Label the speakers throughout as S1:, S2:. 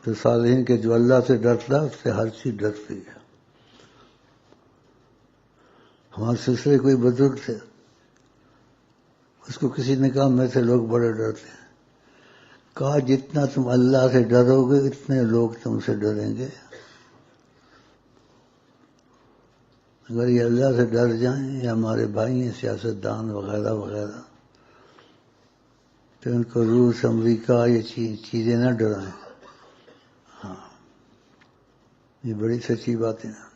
S1: تو صالحین کے جو اللہ سے ڈرتا ہے اس سے ہر چیز ڈرتی ہے. ہمارے سلسلے کوئی بزرگ تھے، اس کو کسی نے کہا میں سے لوگ بڑے ڈرتے ہیں. کہا جتنا تم اللہ سے ڈرو گے اتنے لوگ تم سے ڈریں گے. اگر یہ اللہ سے ڈر جائیں یا ہمارے بھائی ہیں سیاستدان وغیرہ وغیرہ تو ان کو روس امریکہ یہ چیزیں نہ ڈرائیں. ہاں یہ بڑی سچی باتیں ہیں.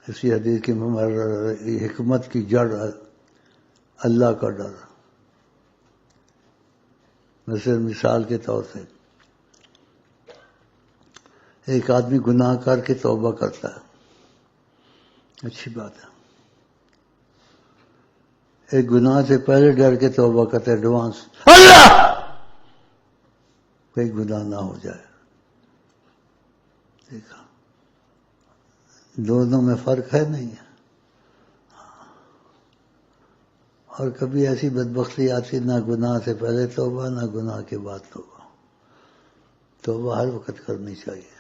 S1: اسی حدیث کی حکمت کی جڑ اللہ کا ڈر. مثال کے طور سے ایک آدمی گناہ کر کے توبہ کرتا ہے، اچھی بات ہے. ایک گناہ سے پہلے ڈر کے توبہ کرتا ہے، ایڈوانس، اللہ کوئی گناہ نہ ہو جائے. دیکھا دونوں میں فرق ہے نہیں ہے. اور کبھی ایسی بدبختی آتی نہ گناہ سے پہلے توبہ نہ گناہ کے بعد توبہ. توبہ ہر وقت کرنی چاہیے.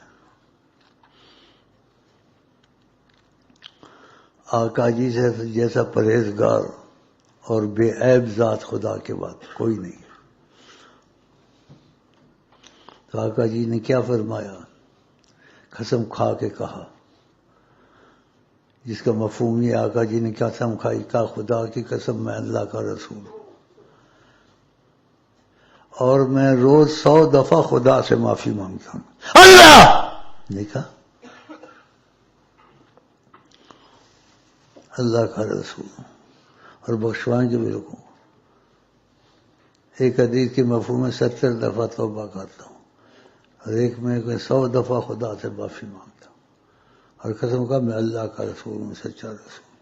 S1: آقا جی سے جیسا پرہیزگار اور بے عیب ذات خدا کے بعد کوئی نہیں. تو آقا جی نے کیا فرمایا؟ قسم کھا کے کہا، جس کا مفہوم یہ آقا جی نے قسم کھائی، کہا خدا کی قسم میں اللہ کا رسول ہوں اور میں روز 100 دفعہ خدا سے معافی مانگتا ہوں. اللہ دیکھا، اللہ کا رسول ہوں اور بخشوائیں گے بالکل. ایک حدیث کے مفہوم میں 70 دفعہ توبہ کرتا ہوں اور ایک میں 100 دفعہ خدا سے معافی مانگتا ہوں اور قسم کا میں اللہ کا رسول ہوں، سچا رسول.